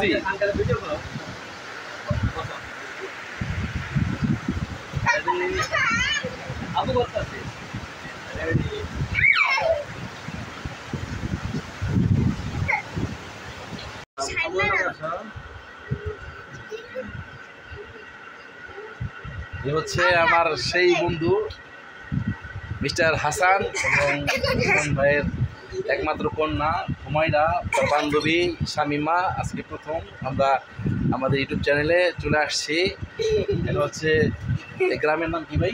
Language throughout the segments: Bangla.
করছি। আবু করতেছি এ হচ্ছে আমার সেই বন্ধু মিস্টার হাসান এবং হাসান ভাইয়ের একমাত্র কন্যা হুমায়রা, তার বান্ধবী শামিমা। আজকে প্রথম আমরা আমাদের ইউটিউব চ্যানেলে চলে আসছি। এটা হচ্ছে এই গ্রামের নাম কি ভাই?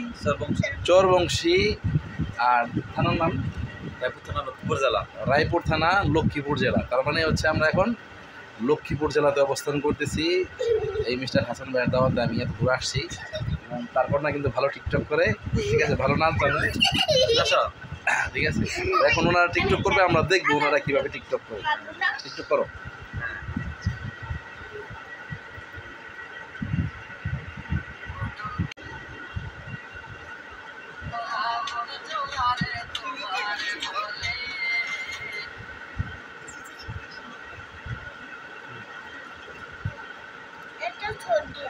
চরবংশী। আর থানার নাম রায়পুর থানা, লক্ষ্মীপুর জেলা। রায়পুর থানা, লক্ষ্মীপুর জেলা। তার মানে হচ্ছে আমরা এখন লক্ষ্মীপুর জেলাতে অবস্থান করতেছি। এই মিস্টার হাসান ভাইয়ের দাওয়াতে আমি এত ঘুরে আসছি। এবং তারপর না কিন্তু ভালো টিকটক করে, ঠিক আছে, ভালো নাচ জানে, ঠিক আছে। এখন ওনারা টিকটক করবে, আমরা দেখবো ওনারা কিভাবে টিকটক করে। টিকটক করো।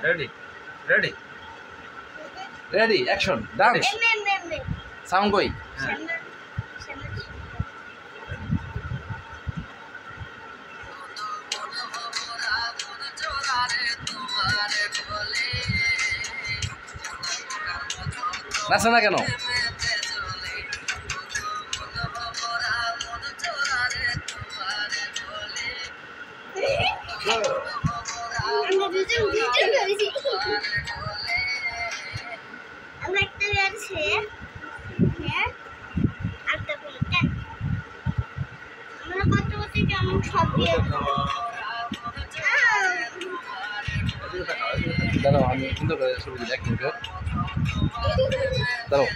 Ready, ready, ready, action, dance, sound koi. নাচে না কেন? দাঁড়াও, আমি সুন্দর করে ছবি দিই, 1 মিনিট দাঁড়াও।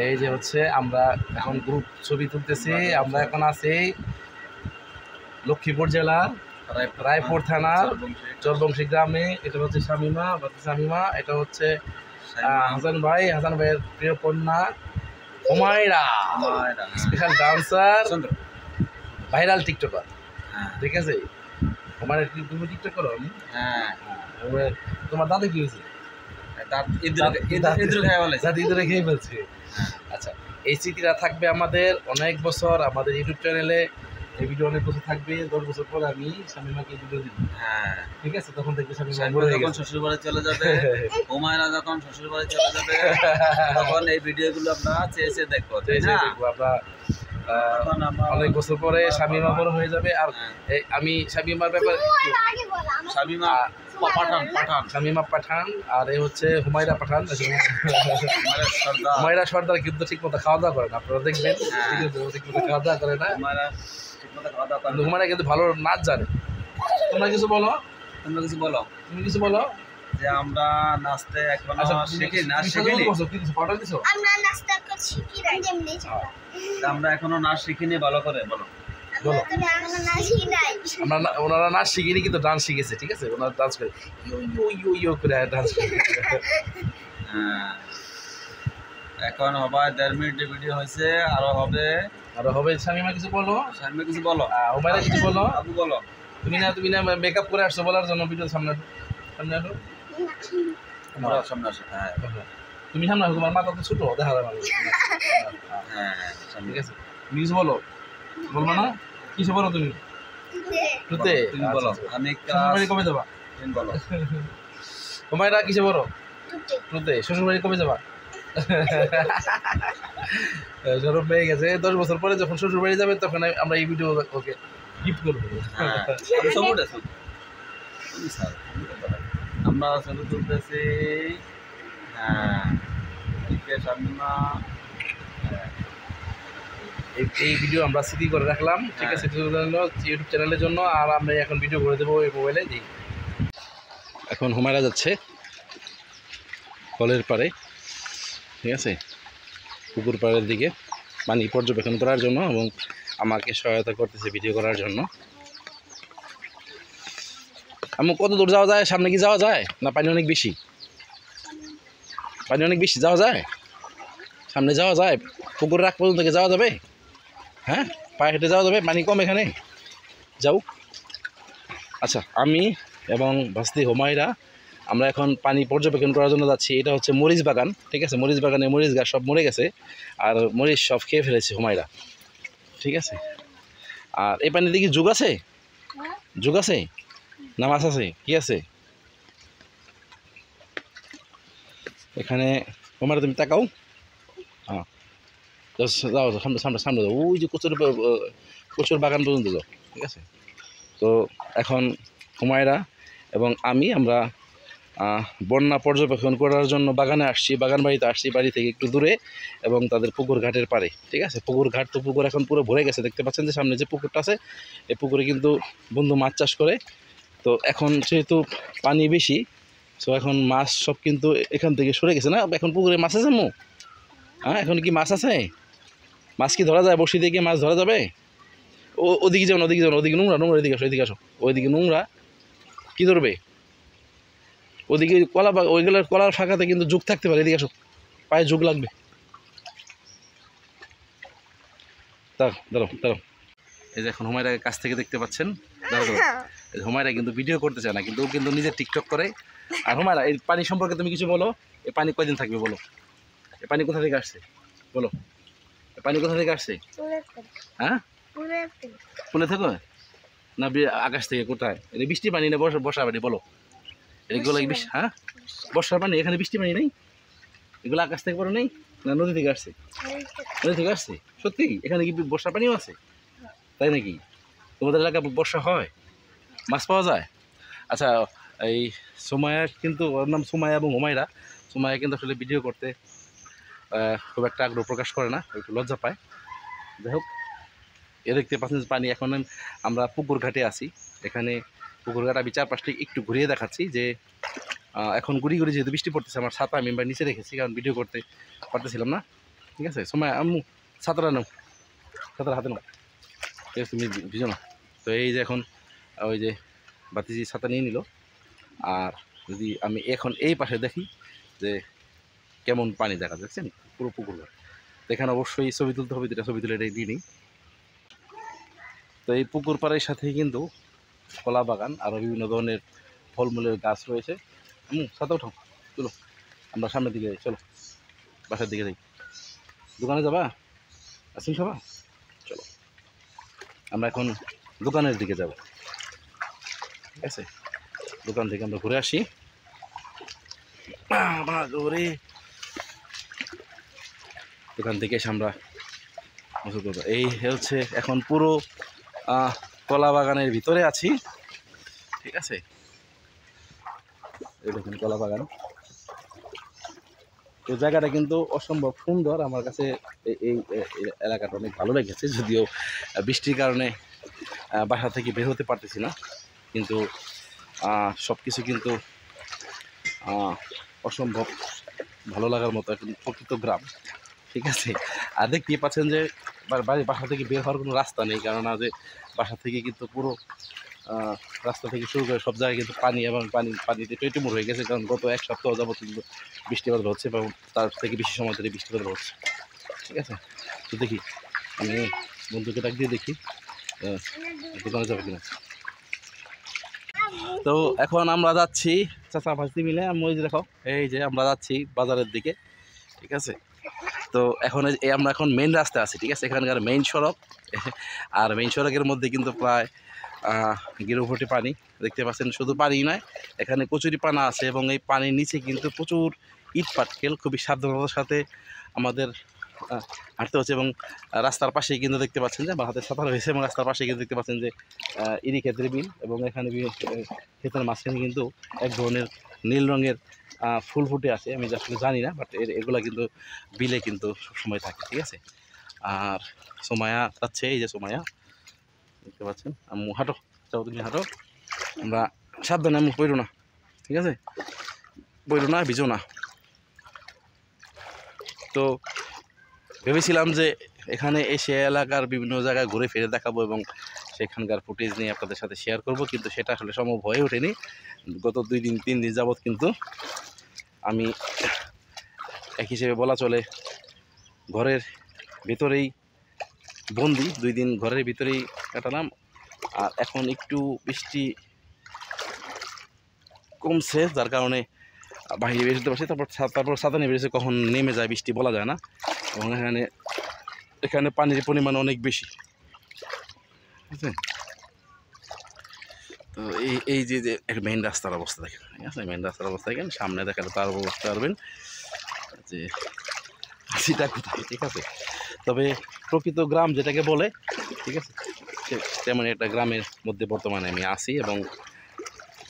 এই যে হচ্ছে আমরা এখন গ্রুপ ছবি তুলতেছি। আমরা এখন আছি লক্ষ্মীপুর জেলার রায়পুর থানার চরবংশী গ্রামে। এটা হচ্ছে শামিমা, এটা হচ্ছে হাসান ভাইয়ের প্রিয় কন্যা Humaira, special dancer, viral TikToker, ঠিক আছে। হুমায়রা, তুমি টিকটক করো? হ্যাঁ। তোমার দাদা কি হয়েছে? ইঁদুরে খেয়ে ফেলছে। আচ্ছা, এই স্মৃতিটা থাকবে আমাদের অনেক বছর আমাদের ইউটিউব চ্যানেলে। এই ভিডিও অনেক বছর থাকবে। 10 বছর পরে আমি শামিমাকে ভিডিও দিব, ঠিক আছে। তখন দেখবে শামিমা যখন শ্বশুর বাড়ি চলে যাবে, হুমায়রা যখন শ্বশুর বাড়ি চলে যাবে, তখন এই ভিডিওগুলো আপনারা চেয়ে দেখবো। আমরা অনেক বছর পরে শামিমা বড় হয়ে যাবে। আর আমি শামিমার ব্যাপারে, শামিমা পাঠান আর এই হচ্ছে হুমায়রা পাঠান। হুমায়রা সর্দার কিন্তু ঠিক মতো খাওয়া দাওয়া করে না, আপনারা দেখবেন, ঠিক মতো খাওয়া দাওয়া করে না। হুমায়রা কিন্তু ভালো নাচ জানে। তোমরা কিছু বলো, তুমি কিছু বলো। যে আমরা নাচতে এখনো আমরা এখনো নাচ শিখিনি, ভালো করে বলো। ওনারা নাচ শিখিনি কিন্তু ডান্স শিখেছে, ঠিক আছে। ওনারা ডান্স করে ইউ করে ডান্স করে। এখন হবে 1.5 মিনিটের ভিডিও হয়েছে, আরো হবে। শামিমা কিছু বলো। হুমায়রা কিছু বলো। আবু বলো। তুমি না মেকআপ করে আসছো বলার জন্য ভিডিও সামনে আসো। সামনে আসো। হ্যাঁ, তুমি সামনে আসো, তোমার মাথা তো ছোট, দেখা যাবে। হ্যাঁ, ঠিক আছে। তুমি কিছু বলবো না? কিছু বলো তুমি। তুমি বলো। আমি কবে যাবা? বলো। হুমায়রা কিসে বলো? শ্বশুরবাড়ি কবে যাবা? সরব পেয়ে গেছে। 10 বছর পরে যখন শ্বশুর বাড়ি যাবে, তখন আমরা এই ভিডিও ওকে গিফট করবো। আমরা ছবি তুলতেছি। এই ভিডিও আমরা স্মৃতি করে রাখলাম, ঠিক আছে, ইউটিউব চ্যানেলের জন্য। আর আমরা এখন ভিডিও করে দেবো এই মোবাইলে। এখন হুমায়রা যাচ্ছে কলের পাড়ে, ঠিক আছে, পুকুর পাড়ের দিকে পানি পর্যবেক্ষণ করার জন্য, এবং আমাকে সহায়তা করতেছে ভিডিও করার জন্য। আমি কত দূর যাওয়া যায়? সামনে কি যাওয়া যায় না? পানি অনেক বেশি যাওয়া যায়? সামনে যাওয়া যায়? পুকুর রাখ পর্যন্ত যাওয়া যাবে? হ্যাঁ, পায়ে হেঁটে যাওয়া যাবে? পানি কম এখানে, যাও। আচ্ছা, আমি এবং ভাস্তি হুমায়রা আমরা এখন পানি পর্যবেক্ষণ করার জন্য যাচ্ছি। এটা হচ্ছে মরিচ বাগান, ঠিক আছে। মরিচ বাগানে মরিচ গাছ সব মরে গেছে, আর মরিচ সব খেয়ে ফেলেছে হুমায়রা, ঠিক আছে। আর এই পানিতে কি যুগ আছে? যুগ আছে না মাছ আছে? কি আছে এখানে? হুমায়রা তুমি তাকাও। হ্যাঁ, যাও সামনে সামনে সামনে যাও, ওই যে কচুর বাগান পর্যন্ত যাও, ঠিক আছে। তো এখন হুমায়রা এবং আমরা বন্যা পর্যবেক্ষণ করার জন্য বাগানে আসছি, বাগান বাড়িতে আসছি, বাড়ি থেকে একটু দূরে, এবং তাদের পুকুর ঘাটের পাড়ে, ঠিক আছে। পুকুর ঘাট তো পুকুর এখন পুরো ভরে গেছে, দেখতে পাচ্ছেন যে সামনে যে পুকুরটা আছে, এই পুকুরে কিন্তু বন্ধু মাছ চাষ করে। তো এখন যেহেতু পানি বেশি, তো এখন মাছ সব কিন্তু এখান থেকে সরে গেছে না। এখন পুকুরে মাছ আছে মো? হ্যাঁ, এখন কি মাছ আছে? মাছ কি ধরা যায়? বসি দিয়ে কি মাছ ধরা যাবে? ওদিকে যাও, ওদিকে যাও, ওদিকে নোংরা নোংরা, এদিকে আসো, এদিকে আসো, ওইদিকে নোংরা, কি ধরবে? ওদিকে ওইগুলোর কলার ফাঁকাতে কিন্তু যুগ থাকতে পারে, এদিকে আসো, পায়ে যুগ লাগবে। দাঁড়াও দাঁড়াও, এই যে এখন হুমায়রার কাছ থেকে দেখতে পাচ্ছেন, দাঁড়াও, হুমায়রা কিন্তু ভিডিও করতে চায় না, কিন্তু ও কিন্তু নিজে টিকটক করে। আর হুমায়রা, এই পানি সম্পর্কে তুমি কিছু বলো। এই পানি কয়দিন থাকবে বলো? এই পানি কোথা থেকে আসছে বলো? এই পানি কোথা থেকে আসছে? হ্যাঁ, ফুলে থেকে না আকাশ থেকে? কোথায়? এটা বৃষ্টি পানি না বর্ষা পানি বলো? এগুলো হ্যাঁ, বর্ষার পানি। এখানে বৃষ্টি পানি নেই, এগুলো আকাশ থেকে পড়ে নেই, না নদী থেকে আসছে? নদী থেকে আসছে। সত্যি? এখানে কি বর্ষার পানিও আছে? তাই নাকি? তোমাদের এলাকায় বর্ষা হয়, মাছ পাওয়া যায়? আচ্ছা, এই সুমাইয়া কিন্তু, ওর নাম সুমাইয়া এবং হুমায়রা। সুমাইয়া কিন্তু আসলে ভিডিও করতে খুব একটা আগ্রহ প্রকাশ করে না, একটু লজ্জা পায়। যাই হোক, দেখতে পাচ্ছেন পানি। এখন আমরা পুকুর ঘাটে আছি। এখানে পুকুর ঘাট আমি চারপাশটা একটু ঘুরিয়ে দেখাচ্ছি যে এখন গুড়ি গুড়ি যেহেতু বৃষ্টি পড়তেছে, আমার ছাতা আমি নিচে রেখেছি, কারণ ভিডিও করতে পারতেছিলাম না, ঠিক আছে। সময় আম্মু ছাতাটা নাও, ছাতার হাতে নাও, ঠিক আছে, তুমি ভিজো না। তো এই যে এখন ওই যে বাতিজি ছাতা নিয়ে নিল। আর যদি আমি এখন এই পাশে দেখি যে কেমন পানি দেখা যাচ্ছে, পুরো পুকুর ঘাট। এখানে অবশ্যই ছবি তুলতে হবে, যেটা ছবি তুলে এটাই দিয়ে নিই। তো এই পুকুর পাড়ের সাথেই কিন্তু কলা বাগান, আরও বিভিন্ন ধরনের ফলমূলের গাছ রয়েছে। ছাতা উঠাও, চলো আমরা সামনের দিকে যাই, চলো বাসার দিকে যাই। দোকানে যাবা? আসুন সবা, চলো আমরা এখন দোকানের দিকে যাব, ঠিক আছে। দোকান থেকে আমরা ঘুরে আসি। দোকান থেকে এসে আমরা এই হচ্ছে এখন পুরো কলা বাগানের ভিতরে আছি, ঠিক আছে। এই দেখুন কলা বাগান। তো জায়গাটা কিন্তু অসম্ভব সুন্দর, আমার কাছে এই এলাকাটা অনেক ভালো লেগেছে। যদিও বৃষ্টির কারণে বাসা থেকে বের হতে পারতেছি না, কিন্তু সব কিছু কিন্তু অসম্ভব ভালো লাগার মতো একদম প্রকৃত গ্রাম, ঠিক আছে। আর দেখতেই পাচ্ছেন যে বাসা থেকে বের হওয়ার কোনো রাস্তা নেই, কেননা যে বাসা থেকে কিন্তু পুরো রাস্তা থেকে শুরু করে সব জায়গায় কিন্তু পানি, এবং পানিতে টইটুমুর হয়ে গেছে, কারণ গত এক সপ্তাহ যাবত কিন্তু বৃষ্টিপাত হচ্ছে, এবং তার থেকে বেশি সময় ধরে বৃষ্টিপাত হচ্ছে, ঠিক আছে। তো দেখি, আমি বন্ধুকে ডাক দিয়ে দেখি দোকানে যাবে কিনা। তো এখন আমরা যাচ্ছি চাচা ভাসতি মিলে, আমি ওই যে দেখো, এই যে আমরা যাচ্ছি বাজারের দিকে, ঠিক আছে। তো এখন আমরা এখন মেইন রাস্তায় আছি, ঠিক আছে, এখানকার মেইন সড়ক। আর মেইন সড়কের মধ্যে কিন্তু প্রায় গিরুভর্তি পানি, দেখতে পাচ্ছেন। শুধু পানি নয়, এখানে কচুরি পানা আছে, এবং এই পানির নিচে কিন্তু প্রচুর ইট পাটকেল। খুবই সাবধানতার সাথে আমাদের হাঁটতে হচ্ছে, এবং রাস্তার পাশেই কিন্তু দেখতে পাচ্ছেন যে আমার হাতে ছাতা রয়েছে, এবং রাস্তার পাশে কিন্তু দেখতে পাচ্ছেন যে ইরি ক্ষেতের বিল, এবং এখানে ক্ষেতের মাঝখানে কিন্তু এক ধরনের নীল রঙের ফুল ফুটে আছে। আমি আসলে জানি না, বাট এগুলা কিন্তু বিলে কিন্তু সবসময় থাকে, ঠিক আছে। আর সোমায়া যাচ্ছে, এই যে সোমায়া দেখতে পাচ্ছেন। আম্মু হাঁটো, যাও তুমি হাঁটো, আমরা সাবধানে, আম্মু পড়ো না, ঠিক আছে, পড়ো না, ভিজো না। তো ভেবেছিলাম যে এখানে এসে এলাকার বিভিন্ন জায়গায় ঘুরে ফিরে দেখাবো, এবং সেখানকার ফুটেজ নিয়ে আপনাদের সাথে শেয়ার করব, কিন্তু সেটা আসলে সম্ভব হয়ে ওঠেনি। গত 2-3 দিন যাবৎ কিন্তু আমি এক হিসেবে বলা চলে ঘরের ভিতরেই বন্দি, 2 দিন ঘরের ভিতরেই কাটালাম। আর এখন একটু বৃষ্টি কমছে, যার কারণে বাইরে বেরোতে পারছি। তারপর ছাতা নিয়ে বেরিয়েছে, কখন নেমে যায় বৃষ্টি বলা যায় না। এবং এখানে পানির পরিমাণ অনেক বেশি, বুঝলেন? তো এই যে মেইন রাস্তার অবস্থা দেখেন, ঠিক আছে? মেইন রাস্তার অবস্থা দেখেন, সামনে দেখালে তার বুঝতে পারবেন যে হাসিটা কোথায়, ঠিক আছে? তবে প্রকৃত গ্রাম যেটাকে বলে, ঠিক আছে, তেমন একটা গ্রামের মধ্যে বর্তমানে আমি আছি এবং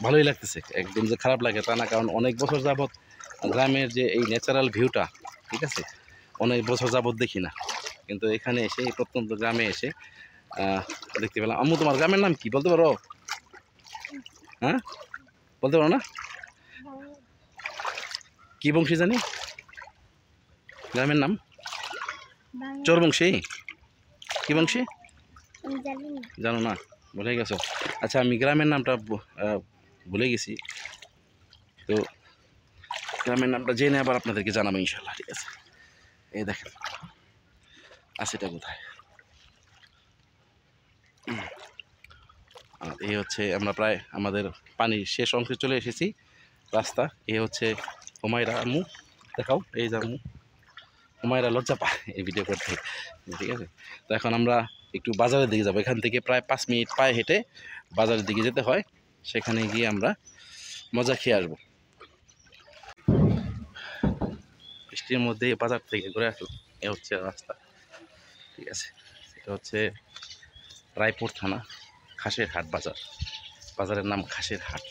ভালোই লাগতেছে। একদম যে খারাপ লাগে তা না, কারণ অনেক বছর যাবৎ গ্রামের যে এই ন্যাচারাল ভিউটা, ঠিক আছে, অনেক বছর যাবৎ দেখি না, কিন্তু এখানে এসে এই প্রত্যন্ত গ্রামে এসে দেখতে পেলাম। আম্মু, তোমার গ্রামের নাম কি বলতে পারো? হ্যাঁ, বলতে পারো না? কি বংশী জানি গ্রামের নাম? চরবংশী। কি বংশী জানো না? ভুলে গেছো? আচ্ছা, আমি গ্রামের নামটা ভুলে গেছি, তো গ্রামের নামটা জেনে আবার আপনাদেরকে জানাবো ইনশাল্লাহ, ঠিক আছে? এই দেখেন আসিটা কোথায়। আর এই হচ্ছে আমরা প্রায় আমাদের পানির শেষ অংশে চলে এসেছি। রাস্তা এই হচ্ছে হুমায়রা। আম্মু দেখাও, এই যে আম্মু। হুমায়রা লজ্জা পায় এই ভিডিও করতে, ঠিক আছে? তো এখন আমরা একটু বাজারের দিকে যাবো। এখান থেকে প্রায় 5 মিনিট পায়ে হেঁটে বাজারের দিকে যেতে হয়, সেখানে গিয়ে আমরা মজা খেয়ে আসবো। বৃষ্টির মধ্যে বাজার থেকে ঘুরে আসলাম। এ হচ্ছে রাস্তা, ঠিক আছে? এটা হচ্ছে রায়পুর থানা, খাসের হাট বাজার। বাজারের নাম খাসের হাট।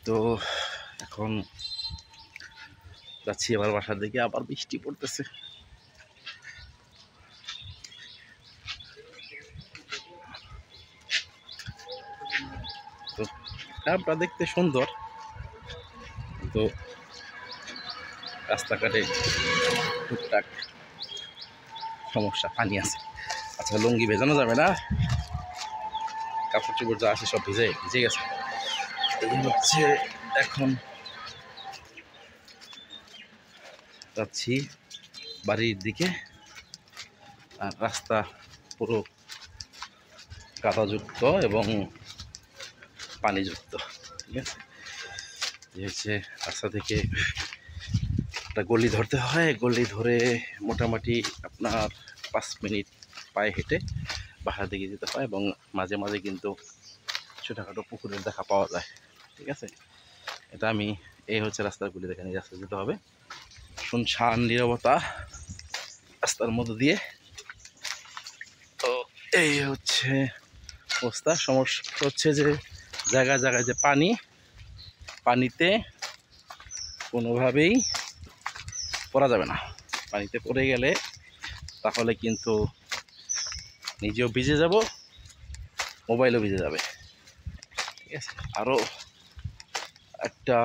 তো এখন যাচ্ছি আবার বাসার দিকে, আবার বৃষ্টি পড়তেছে। তো গ্রামটা দেখতে সুন্দর, তো রাস্তাঘাটে টুকটাক সমস্যা, পানি আছে। আচ্ছা, লুঙ্গি ভেজানো যাবে না, কাপড় চোপড় যা আছে সব ভিজে গেছে। এই হচ্ছে এখন যাচ্ছি বাড়ির দিকে, আর রাস্তা পুরো কাদাযুক্ত এবং পানিযুক্ত, ঠিক আছে? যে হচ্ছে রাস্তা থেকে একটা গলি ধরতে হয়, গলি ধরে মোটামুটি আপনার 5 মিনিট পায়ে হেঁটে বাসার দিকে যেতে হয়, এবং মাঝে মাঝে কিন্তু ছোটোখাটো পুকুরের দেখা পাওয়া যায়, ঠিক আছে? এটা আমি এই হচ্ছে রাস্তাগুলি দেখেন, এই রাস্তা যেতে হবে, শুনশান নীরবতা রাস্তার মধ্য দিয়ে। তো এই হচ্ছে অবস্থা। সমস্যা হচ্ছে যে জায়গায় জায়গায় যে পানিতে কোনোভাবেই পড়া যাবে না। পানিতে পড়ে গেলে তাহলে কিন্তু নিজেও ভিজে যাব, মোবাইলও ভিজে যাবে, ঠিক আছে? আরও একটা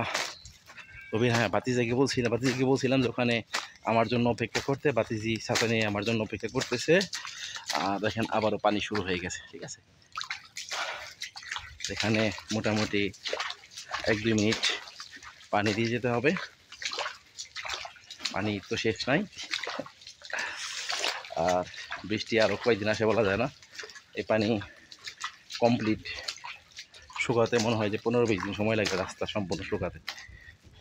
হ্যাঁ, বাতিজাকে বলছিলাম যে ওখানে আমার জন্য অপেক্ষা করতে, বাতিজি ছাতা নিয়ে আমার জন্য অপেক্ষা করতেছে। দেখেন আবারও পানি শুরু হয়ে গেছে, ঠিক আছে? এখানে মোটামুটি 1-2 মিনিট পানি দিয়ে যেতে হবে। পানি তো শেষ নাই, আর বৃষ্টি আরও কয়েকদিন আসে বলা যায় না। এই পানি কমপ্লিট শুকাতে মনে হয় যে 15-20 দিন সময় লাগবে রাস্তা সম্পূর্ণ শুকাতে,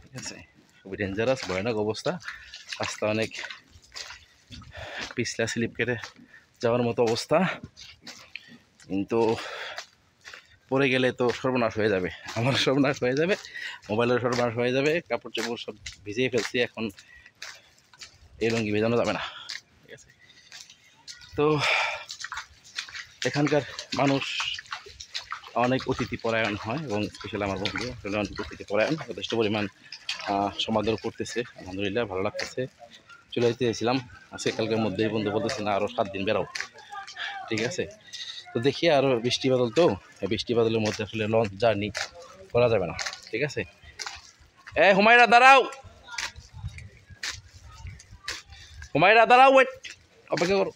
ঠিক আছে? খুবই ডেঞ্জারাস, ভয়ানক অবস্থা। রাস্তা অনেক পিছলা, স্লিপ কেটে যাওয়ার মতো অবস্থা, কিন্তু পড়ে গেলে তো সর্বনাশ হয়ে যাবে, আমার সর্বনাশ হয়ে যাবে, মোবাইলের সর্বনাশ হয়ে যাবে, কাপড় চোপড় সব ভিজিয়ে ফেলছি, এখন এই লুঙ্গি ভেজানো যাবে না, ঠিক আছে? তো এখানকার মানুষ অনেক অতিথি পরায়ণ হয়, এবং স্পেশালি আমার বন্ধু আসলে অনেক অতিথি পরায়ণ, যথেষ্ট পরিমাণ সমাদর করতেছে। আলহামদুলিল্লাহ, ভালো লাগতেছে। চলে যেতে চেয়েছিলাম আজকে কালকের মধ্যেই, বন্ধু বলতেছে না আরও 7 দিন বেরাও, ঠিক আছে? তো দেখি, আরও বৃষ্টি বাদল, তো বৃষ্টি বাদলের মধ্যে আসলে লঞ্চ জার্নি করা যাবে না, ঠিক আছে? হুমায়রা দাঁড়াও, হুমায়রা দাঁড়াও, ওয়েট, অপেক্ষা করো।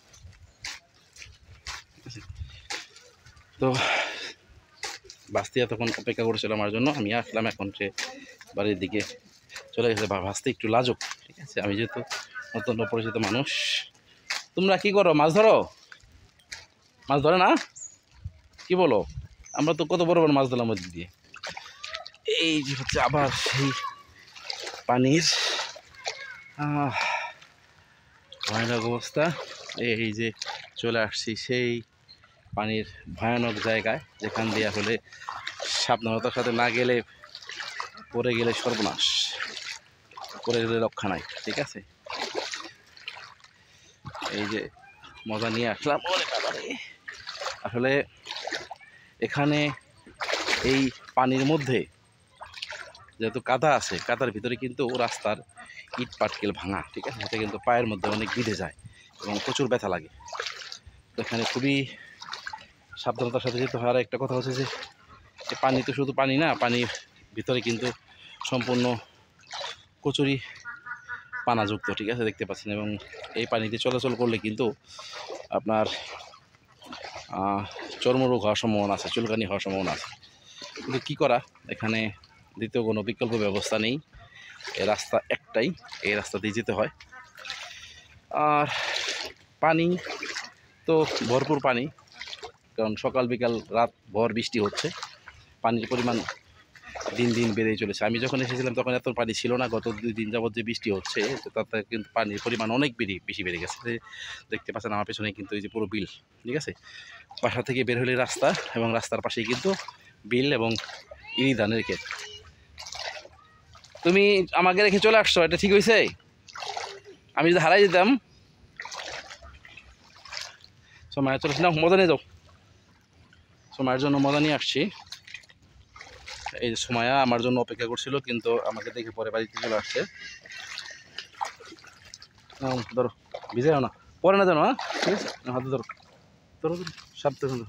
তো ভাস্তি তখন অপেক্ষা করেছিল আমার জন্য, আমি আসলাম, এখন সে বাড়ির দিকে চলে গেছে। ভাস্তি একটু লাজুক, ঠিক আছে? আমি যেহেতু নতুন অপরিচিত মানুষ। তোমরা কি করো, মাছ ধরো? মাছ ধরে না, কি বলো? আমরা তো কত বড় বড় মাছ ধরলাম ওই দিয়ে, এই যে হচ্ছে আবার সেই পানির ভয়ানক অবস্থা। এই যে চলে আসছি সেই পানির ভয়ানক জায়গায়, যেখান দিয়ে আসলে সাবধানতার সাথে না গেলে পড়ে গেলে সর্বনাশ, পড়ে গেলে রক্ষা নাই। ঠিক আছে, এই যে মজা নিয়ে আসলাম। আসলে এখানে এই পানির মধ্যে যেহেতু কাদা আছে, কাদার ভিতরে কিন্তু রাস্তার ইট পাটকেল ভাঙা। ঠিক আছে, সেটা কিন্তু পায়ের মধ্যে অনেক বিঁধে যায় এবং প্রচুর ব্যথা লাগে। এখানে খুবই সাবধানতার সাথে যেতে হয়। আর একটা কথা হচ্ছে যে পানি তো শুধু পানি না, পানির ভিতরে কিন্তু সম্পূর্ণ কচুরি পানাযুক্ত। ঠিক আছে, দেখতে পাচ্ছেন। এবং এই পানিতে চলাচল করলে কিন্তু আপনার চর্মরোগ হওয়ার সম্ভাবনা আছে, চুলকানি হওয়ার সম্ভাবনা আছে। কিন্তু কী করা, এখানে দ্বিতীয় কোনো বিকল্প ব্যবস্থা নেই। এই রাস্তা একটাই, এই রাস্তা দিয়ে যেতে হয়। আর পানি তো ভরপুর পানি, কারণ সকাল বিকাল রাত ভর বৃষ্টি হচ্ছে। পানির পরিমাণ দিন দিন বেড়েই চলেছে। আমি যখন এসেছিলাম তখন এত পানি ছিল না। গত 2 দিন যাবত যে বৃষ্টি হচ্ছে তাতে কিন্তু পানির পরিমাণ অনেক বেশি বেড়ে গেছে। দেখতে পাচ্ছেন আমার পেছনে কিন্তু এই যে পুরো বিল। ঠিক আছে, বাসা থেকে বের হলে রাস্তা, এবং রাস্তার পাশেই কিন্তু বিল এবং ইরি ধানের ক্ষেত। তুমি আমাকে রেখে চলে আসছো, এটা ঠিক হয়েছে? আমি যদি হারাই যেতাম। সময় চলে না, মজা নিয়ে যাও। সময়ের জন্য মজা নিয়ে আসছি। এই যে সময়া আমার জন্য অপেক্ষা করছিল, কিন্তু আমাকে দেখে পরে বাড়িতে চলে আসছে। ধরো, ভিজেও না, পরে না জানো। হ্যাঁ, ঠিক আছে, হাতে ধরো ধরো ধরো, সাবধানে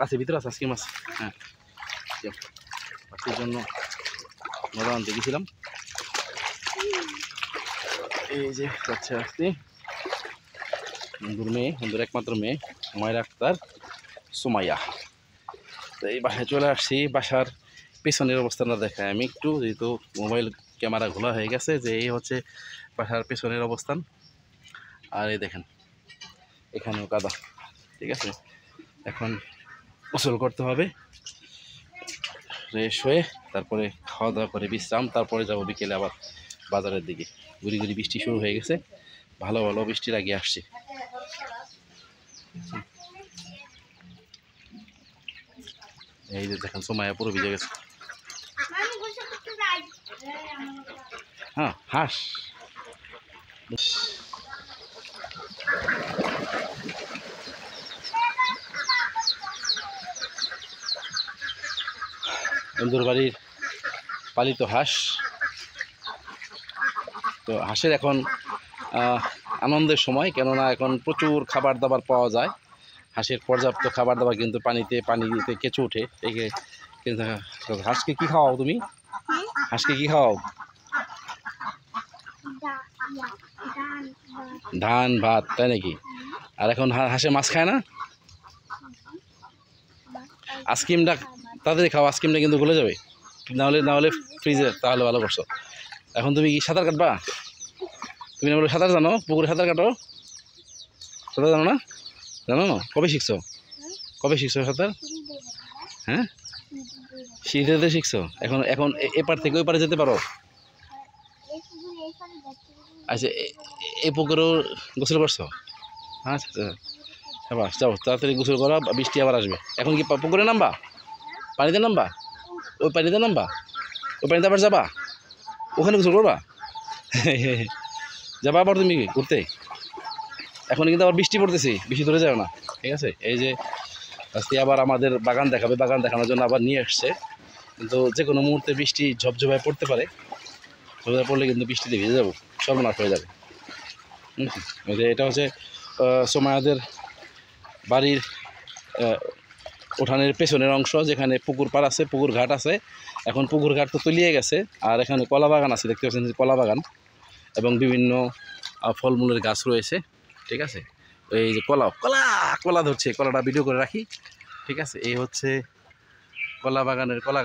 আছে, ভিতরে আছে আইসক্রিম আছে। হ্যাঁ, বাচ্চার জন্য মজা আনতে গেছিলাম। এই যে বাচ্চা আসছি, বন্ধুর মেয়ে, বন্ধুর একমাত্র মেয়ে মায়ের আক্তার সুমাইয়া। তো এই বাসায় চলে আসছি। বাসার পেছনের অবস্থাটা দেখায় আমি একটু, যেহেতু মোবাইল ক্যামেরা ঘোলা হয়ে গেছে। যে এই হচ্ছে বাসার পেছনের অবস্থান। আর এই দেখেন এখানেও কাদা। ঠিক আছে, এখন গোসল করতে হবে, ফ্রেশ হয়ে তারপরে খাওয়া দাওয়া করে বিশ্রাম, তারপরে যাব বিকেলে আবার বাজারের দিকে। গুড়ি গুড়ি বৃষ্টি শুরু হয়ে গেছে, ভালো ভালো বৃষ্টি লাগিয়ে আসছে। এই যে দেখেন সময় পুরো ভিজে গেছে। হ্যাঁ, হাঁস বন্ধুর বাড়ির পালিত হাঁস। তো হাঁসের এখন আনন্দের সময়, কেননা এখন প্রচুর খাবার দাবার পাওয়া যায়। হাঁসের পর্যাপ্ত খাবার দাবার কিন্তু পানিতে কেঁচে ওঠে। কিন্তু হাঁসকে কি খাওয়াও তুমি? হাঁসকে কি খাওয়াও? ধান ভাত, তাই নাকি? আর এখন হাঁসে মাছ খায় না? আইসক্রিমটা তাড়াতাড়ি খাও, আইসক্রিমটা কিন্তু গলে যাবে। না হলে ফ্রিজে, তাহলে ভালো করছো। এখন তুমি কি সাঁতার কাটবা? তুমি না বলে সাঁতার জানো? পুকুরে সাঁতার কাটো? সাঁতার জানো না? জানো না? কবে শিখছো সাঁতার? হ্যাঁ, শীতে শিখছো? এখন এখন এপার থেকে ওই পারে যেতে পারো? আচ্ছা, এই পুকুরেও গোসল করছো? আচ্ছা আচ্ছা, যাও তাড়াতাড়ি গোসল করো, বৃষ্টি আবার আসবে। এখন কি পুকুরে নামবা? পানিতে নামবা? ওই পানিতে নামবা? ওই পানিতে আবার যাবা? ওখানে গোসল করবা? যাবা আবার তুমি ঘুরতে? এখন কিন্তু আবার বৃষ্টি পড়তেছি, বেশি দূরে যাও না। ঠিক আছে, এই যে আজকে আবার আমাদের বাগান দেখাবে, বাগান দেখানোর জন্য আবার নিয়ে আসছে। কিন্তু যে কোনো মুহূর্তে বৃষ্টি ঝপঝপায় পড়তে পারে। ঝপঝপায় পড়লে কিন্তু বৃষ্টিতে ভিজে যাবো, সর্বনাশ হয়ে যাবে। এটা হচ্ছে সোমায়াদের বাড়ির উঠানের পেছনের অংশ, যেখানে পুকুর পাড় আছে, পুকুর ঘাট আছে। এখন পুকুর ঘাট তো তলিয়ে গেছে। আর এখানে কলা বাগান আছে, দেখতে পাচ্ছেন কলা বাগান, এবং বিভিন্ন ফলমূলের গাছ রয়েছে। ঠিক আছে, এই যে কলা ধরছে, কলাটা ভিডিও করে রাখি। ঠিক আছে, এই হচ্ছে কলা বাগানের কলা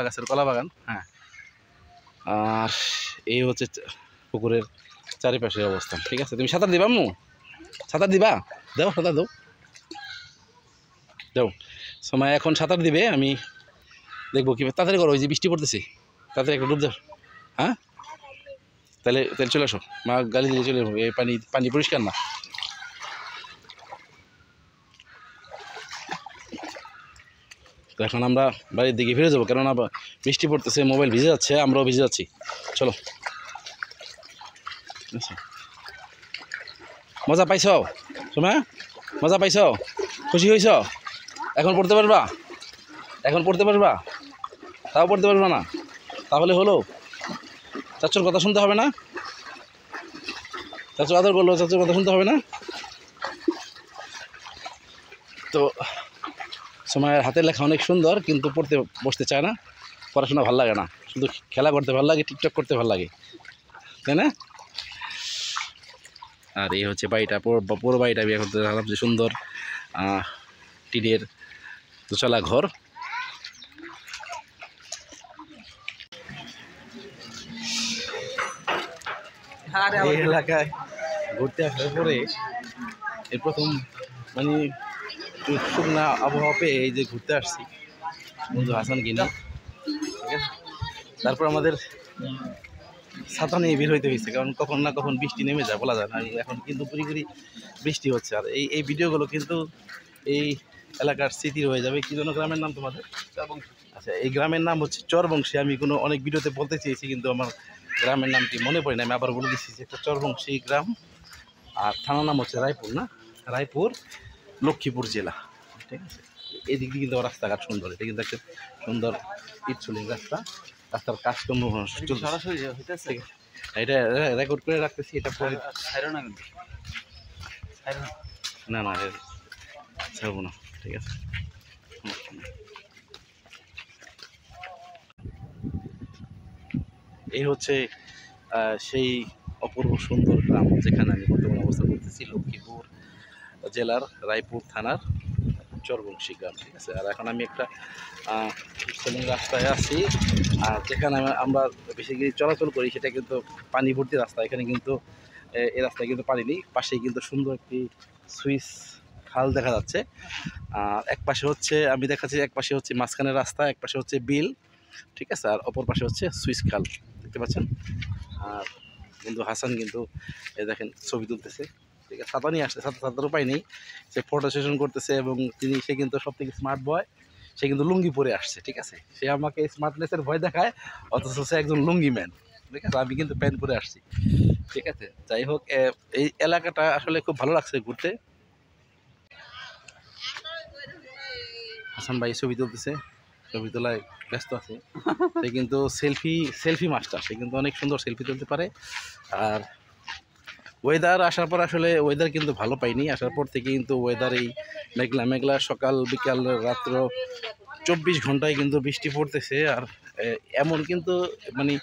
গাছের কলা বাগান। হ্যাঁ, আর এই হচ্ছে পুকুরের চারিপাশের অবস্থান। ঠিক আছে, তুমি সাঁতার দিবা? সাঁতার দিবা? দাও, সাঁতার দাও। সময় এখন সাঁতার দিবে, আমি দেখবো কি তাড়াতাড়ি করো, ওই যে বৃষ্টি পড়তেছে, তাড়াতাড়ি একটা ডুব দাও। হ্যাঁ তাহলে তাহলে চলে আসো, মা গালি দিয়ে চলে যাবো, এই পানি পানি পরিষ্কার না। তো এখন আমরা বাড়ির দিকে ফিরে যাবো, কেননা বৃষ্টি পড়তেছে, মোবাইল ভিজে যাচ্ছে, আমরাও ভিজে যাচ্ছি। চলো। মজা পাইছ সোমা? মজা পাইছ? খুশি হয়েছ? এখন পড়তে পারবা? এখন পড়তে পারবা? তাও পড়তে পারবা না? তাহলে হলো? চাচুর কথা শুনতে হবে না? চাচু আদর করলো, চাচুর কথা শুনতে হবে না? তো সময়ের হাতের লেখা অনেক সুন্দর, কিন্তু পড়তে বসতে চায় না, পড়াশোনা ভালো লাগে না, শুধু খেলা করতে ভালো লাগে, টিকটক করতে ভালো লাগে, তাই না? আর এই হচ্ছে বাড়িটা, পুরো বাড়িটা বিয়ে করতে দেখলাম যে সুন্দর টিনের দোতলা ঘর। এই এলাকায় ঘুরতে আসার পরে এই প্রথম মানে শুকনা আবহাওয়া পেয়ে এই যে ঘুরতে আসছি বন্ধু হাসান কিনা, ঠিক আছে। তারপর আমাদের ছাতা নিয়ে বের হইতে হয়েছে, কারণ কখন না কখন বৃষ্টি নেমে যায় বলা যায় না। এখন কিন্তু পুরি বৃষ্টি হচ্ছে, আর এই ভিডিওগুলো কিন্তু এই এলাকার স্মৃতি হয়ে যাবে। কি যেন গ্রামের নাম তোমাদের? আচ্ছা, এই গ্রামের নাম হচ্ছে চরবংশী। আমি অনেক ভিডিওতে বলতে চেয়েছি, কিন্তু আমার গ্রামের নামটি মনে পড়ে না, আমি আবার বলে দিচ্ছি যে একটা চরবংশী গ্রাম, আর থানার নাম হচ্ছে রায়পুর, না রায়পুর, লক্ষ্মীপুর জেলা, ঠিক আছে। এই দিক দিয়ে কিন্তু রাস্তাঘাট সুন্দর, এটা কিন্তু একটা সুন্দর ইটচুলি রাস্তা, রাস্তার কাজকর্ম চলছে। এটা রেকর্ড করে রাখতেছি, এটা পরে না না ছাড়বো না, ঠিক আছে। এই হচ্ছে সেই অপূর্ব সুন্দর গ্রাম যেখানে আমি বর্তমানে অবস্থান করতেছি, লক্ষ্মীপুর জেলার রায়পুর থানার চরবংশী গ্রাম, ঠিক আছে। আর এখন আমি একটা রাস্তায় আছি, আর যেখানে আমরা বেসিক্যালি চলাচল করি সেটা কিন্তু পানি ভর্তি রাস্তা। এখানে কিন্তু এই রাস্তায় কিন্তু পানি নেই, পাশেই কিন্তু সুন্দর একটি সুইচ খাল দেখা যাচ্ছে। আর এক পাশে হচ্ছে আমি দেখাচ্ছি, এক পাশে হচ্ছে মাঝখানের রাস্তা, এক পাশে হচ্ছে বিল, ঠিক আছে, আর অপর পাশে হচ্ছে সুইচ খাল, দেখতে পাচ্ছেন। আর বন্ধু হাসান কিন্তু এই দেখেন ছবি তুলতেছে, ঠিক আছে। ছাতা নিয়ে আসছে, ছাতার উপায় নেই, সে ফটো সেশন করতেছে, এবং সে কিন্তু সব থেকে স্মার্ট বয়, সে কিন্তু লুঙ্গি পরে আসছে, ঠিক আছে। সে আমাকে স্মার্টনেসের ভয় দেখায়, অথচ সে একজন লুঙ্গি ম্যান, ঠিক আছে। আমি কিন্তু প্যান্ট পরে আসছি, ঠিক আছে। যাই হোক, এই এলাকাটা আসলে খুব ভালো লাগছে ঘুরতে। হাসান ভাই ছবি তুলতেছে, ছবি তোলায় ব্যস্ত আছে, সে কিন্তু সেলফি মাস্টার, সে কিন্তু অনেক সুন্দর সেলফি তুলতে পারে। আর ওয়েদার আসার পর আসলে ওয়েদার কিন্তু ভালো পাইনি, আসার পর থেকে কিন্তু ওয়েদার এই মেঘলা মেঘলা, সকাল বিকাল রাত্র 24 ঘন্টায় কিন্তু বৃষ্টি পড়তেছে। আর এমন কিন্তু মানে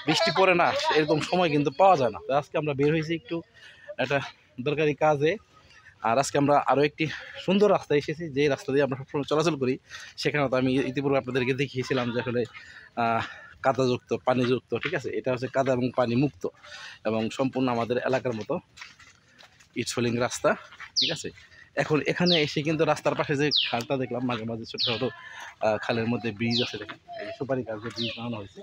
বৃষ্টি পড়ে না এরকম সময় কিন্তু পাওয়া যায় না। তো আজকে আমরা বের হয়েছি একটু একটা দরকারি কাজে, আর আজকে আমরা আরও একটি সুন্দর রাস্তায় এসেছি, যে রাস্তা দিয়ে আমরা সবসময় চলাচল করি। সেখানে তো আমি ইতিপূর্বে আপনাদেরকে দেখিয়েছিলাম যে আসলে কাদাযুক্ত, পানিযুক্ত, ঠিক আছে। এটা হচ্ছে কাদা এবং পানি মুক্ত, এবং সম্পূর্ণ আমাদের এলাকার মতো ইটসোলিং রাস্তা, ঠিক আছে। এখন এখানে এসে কিন্তু রাস্তার পাশে যে খালটা দেখলাম, মাঝে মাঝে ছোটো ছোটো খালের মধ্যে ব্রিজ আছে, দেখেন এই সুপারি গাছ যে ব্রিজ বানানো হয়েছে,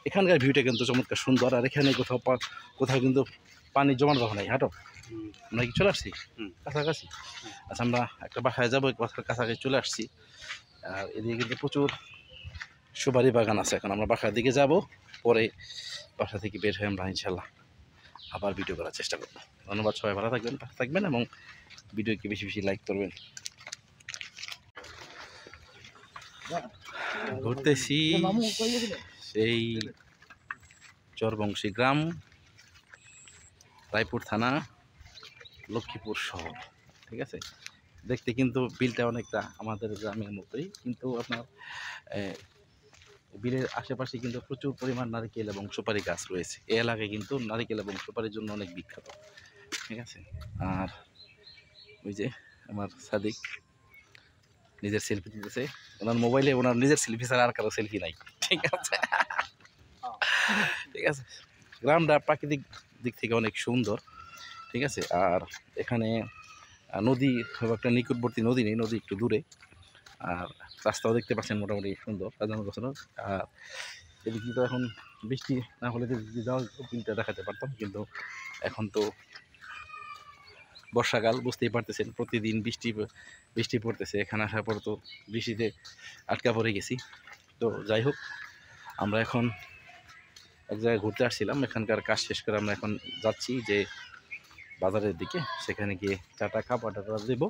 এখানকার ভিউটা কিন্তু চমৎকার সুন্দর। আর এখানে কোথাও কিন্তু পানি জমাট বাঁধা নাই। হাঁটো, আমরা কি চলে আসছি কাছাকাছি? আচ্ছা, আমরা একটা বাসায় যাবো, কাছাকাছি চলে আসছি। আর এদিকে কিন্তু প্রচুর সুপারি বাগান আছে। এখন আমরা বাসার দিকে যাব, পরে বাসা থেকে বের হয়ে আমরা ইনশাল্লাহ আবার ভিডিও করার চেষ্টা করবো। ধন্যবাদ, সবাই ভালো থাকবেন এবং ভিডিওকে বেশি বেশি লাইক করবেন। ঘুরতেছি সেই চরবংশী গ্রাম, রায়পুর থানা, লক্ষ্মীপুর শহর, ঠিক আছে। দেখতে কিন্তু বিলটা অনেকটা আমাদের গ্রামের মতোই, কিন্তু আপনার বিলের আশেপাশে কিন্তু প্রচুর পরিমাণ নারিকেল এবং সুপারি গাছ রয়েছে। এই এলাকায় কিন্তু নারিকেল এবং সুপারির জন্য অনেক বিখ্যাত, ঠিক আছে। আর ওই যে আমার সাদিক নিজের সেলফি দিতেছে, ওনার মোবাইলে ওনার নিজের সেলফি ছাড়া আর কারো সেলফি নাই, ঠিক আছে। ঠিক আছে, গ্রামটা প্রাকৃতিক দিক থেকে অনেক সুন্দর, ঠিক আছে। আর এখানে নদী, একটা নিকটবর্তী নদী নেই, নদী একটু দূরে, আর রাস্তাও দেখতে পাচ্ছেন মোটামুটি সুন্দর সাজানো গোছানো। আর এদিকে তো এখন বৃষ্টি না হলে যদি যাওয়ার দিনটা দেখাতে পারতাম, কিন্তু এখন তো বর্ষাকাল, বুঝতেই পারতেছেন প্রতিদিন বৃষ্টি পড়তেছে। এখানে আসার পর তো বৃষ্টিতে আটকা পড়ে গেছি। তো যাই হোক, আমরা এখন এক জায়গায় ঘুরতে আসছিলাম, এখানকার কাজ শেষ করে আমরা এখন যাচ্ছি যে বাজারের দিকে, সেখানে গিয়ে চাটা খাবার টাটা দেবো।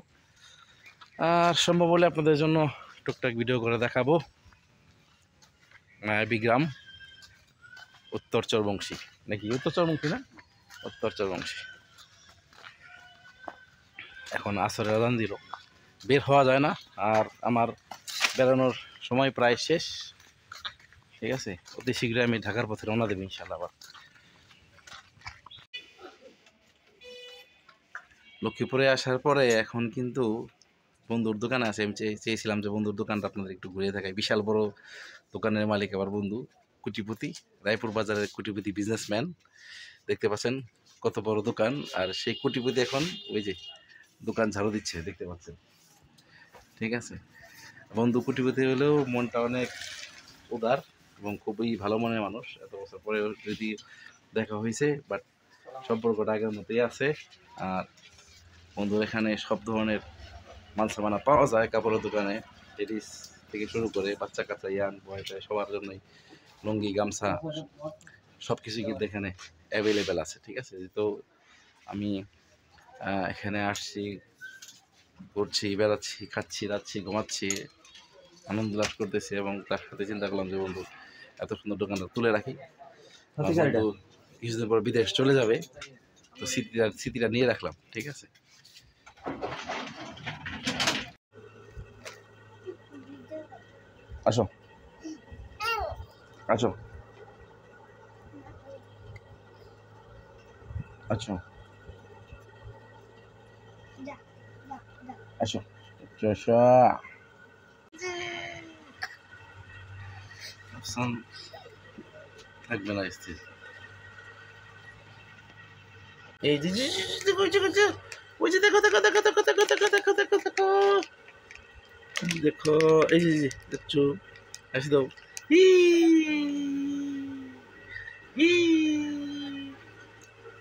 আর সম্ভব হলে আপনাদের জন্য টুকটাক ভিডিও করে দেখাবো মায়াবী গ্রাম উত্তর চরবংশী, নাকি উত্তর চরবংশী না, উত্তর চরবংশী। এখন আসরের আজান দিল, বের হওয়া যায় না, আর আমার বেরোনোর সময় প্রায় শেষ। ঠিক আছে, অতি শীঘ্রই আমি ঢাকার পথে রওনা দেবো ইনশাল্লাহ। আবার লক্ষ্মীপুরে আসার পরে এখন কিন্তু বন্ধুর দোকানে আছে। আমি চেয়েছিলাম যে বন্ধুর দোকানটা আপনাদের একটু ঘুরে দেখাই। বিশাল বড় দোকানের মালিক আবার বন্ধু, কোটিপতি, রায়পুর বাজারের কোটিপতি বিজনেসম্যান। দেখতে পাচ্ছেন কত বড় দোকান, আর সেই কোটিপতি এখন ওই যে দোকান ঝাড়ু দিচ্ছে, দেখতে পাচ্ছেন। ঠিক আছে, বন্ধু কোটিপতি হলেও মনটা অনেক উদার এবং খুবই ভালো মনের মানুষ। এত বছর পরে যদি দেখা হয়েছে, বাট সম্পর্কটা আগের মতোই আছে। আর বন্ধুর এখানে সব ধরনের মাল সামানা পাওয়া যায় কাপড়ের দোকানে, লেডিস থেকে শুরু করে বাচ্চা কাচ্চা, ইয়াং বয়স সবার জন্যই লুঙ্গি, গামছা সব কিছু কিন্তু এখানে অ্যাভেলেবেল আছে। ঠিক আছে, তো আমি এখানে আসছি, ঘুরছি, বেড়াচ্ছি, খাচ্ছি, যাচ্ছি, ঘুমাচ্ছি, আনন্দ লাভ করতেছি, এবং তার সাথে চিন্তা করলাম যে বন্ধু এত সুন্দর দোকানটা তুলে রাখি। বন্ধু কিছুদিন পর বিদেশ চলে যাবে, তো স্মৃতিটা নিয়ে রাখলাম। ঠিক আছে, আসো আসো আসো আসো থাকবে না স্থির। এই যে দেখো ওই যে দেখো দেখো দেখো দেখো দেখো দেখো দেখো দেখো দেখো দেখো, এই যে দেখছো, হাসি দাও। হি হি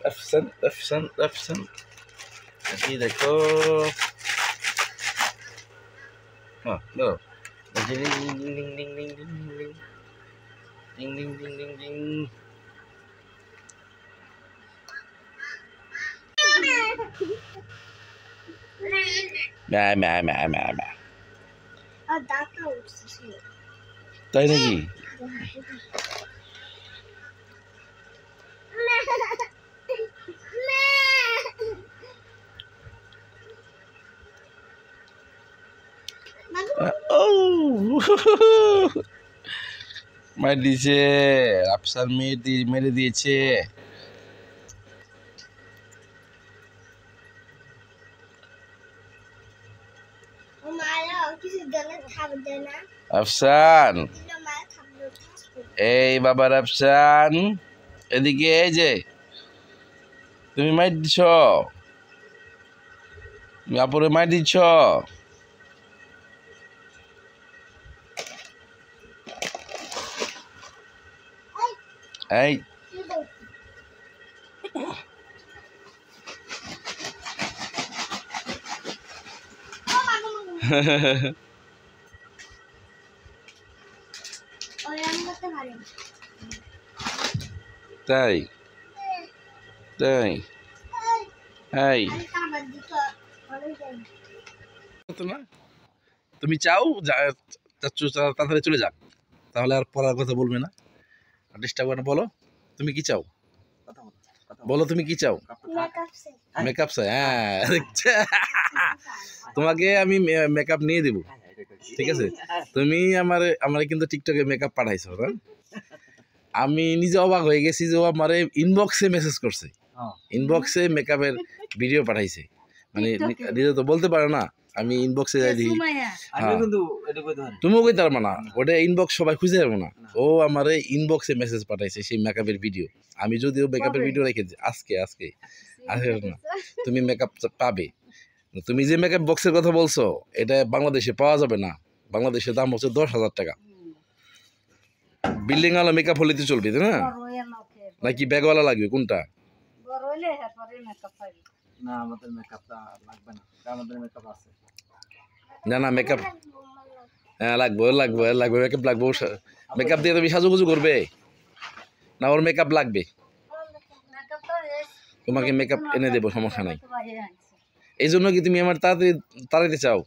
আফসান আফসান আফসান, হাসি দেখো। হ্যাঁ দাও, ding ding ding ding ding ding ding ding ding ding ding. তাই নাকি? মার দিয়েছে, আফসার মেরে দিয়েছে। আফসান, এই বাবার আফসান, এদিকে। এই যে তুমি মার দিছ, তুমি আপুরে মার দিচ্ছ। এই তাই তাই, এই তুমি চাও তাড়াতাড়ি চলে যাক, তাহলে আর পড়ার কথা বলবে না, ডিস্টার্ব করে না। বলো তুমি কি চাও, বলো তুমি কি চাও। মেকআপ চাই, হ্যাঁ তোমাকে আমি মেকআপ নিয়ে দেবো। ঠিক আছে, তুমি আমার কিন্তু টিকটকে মেকআপ পাঠাইছো, হ্যাঁ। আমি নিজে অবাক হয়ে গেছি যে ও আমার ইনবক্সে মেসেজ করছে, ইনবক্সে মেকআপের ভিডিও পাঠাইছে। মানে নিজে তো বলতে পারে না, আমি ইনবক্সে যাই দিই। তুমিও কইতে পারবে না, ওটা ইনবক্স সবাই খুঁজে যাবো না। ও আমার ইনবক্সে মেসেজ পাঠাইছে সেই মেকআপের ভিডিও। আমি যদিও মেকআপের ভিডিও রেখেছি আজকে আজকে আজকে না, তুমি মেকআপ পাবে। তুমি যে মেকআপ বক্সের কথা বলছো, এটা বাংলাদেশে পাওয়া যাবে না, বাংলাদেশের দাম হচ্ছে 10,000 টাকা। বিল্ডিং ওয়ালা মেকআপ হলে তো চলবে, তাই না? নাকি ব্যাগওয়ালা লাগবে, কোনটা? না আমাদের মেকআপটা লাগবে না, আমাদের মেকআপ আছে। না মেকআপ হ্যাঁ লাগবে মেকআপ লাগবে। মেকআপ দিয়ে তুমি সাজুগুজু করবে না, ওর মেকআপ লাগবে? তোমাকে মেকআপ এনে দেবো, সমস্যা নাই। এই জন্য কি তুমি আমার তাড়াতাড়ি চাও?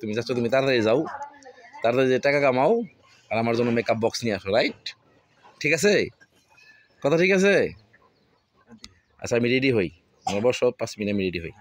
তুমি চাচ্ছ তুমি তাড়াতাড়ি যাও, তাড়াতাড়ি যে টাকা কামাও আর আমার জন্য মেকআপ বক্স নিয়ে আসো, রাইট? ঠিক আছে, কথা ঠিক আছে? আচ্ছা আমি রেডি হই, আমার বসো 5 মিনিট আমি রেডি হই।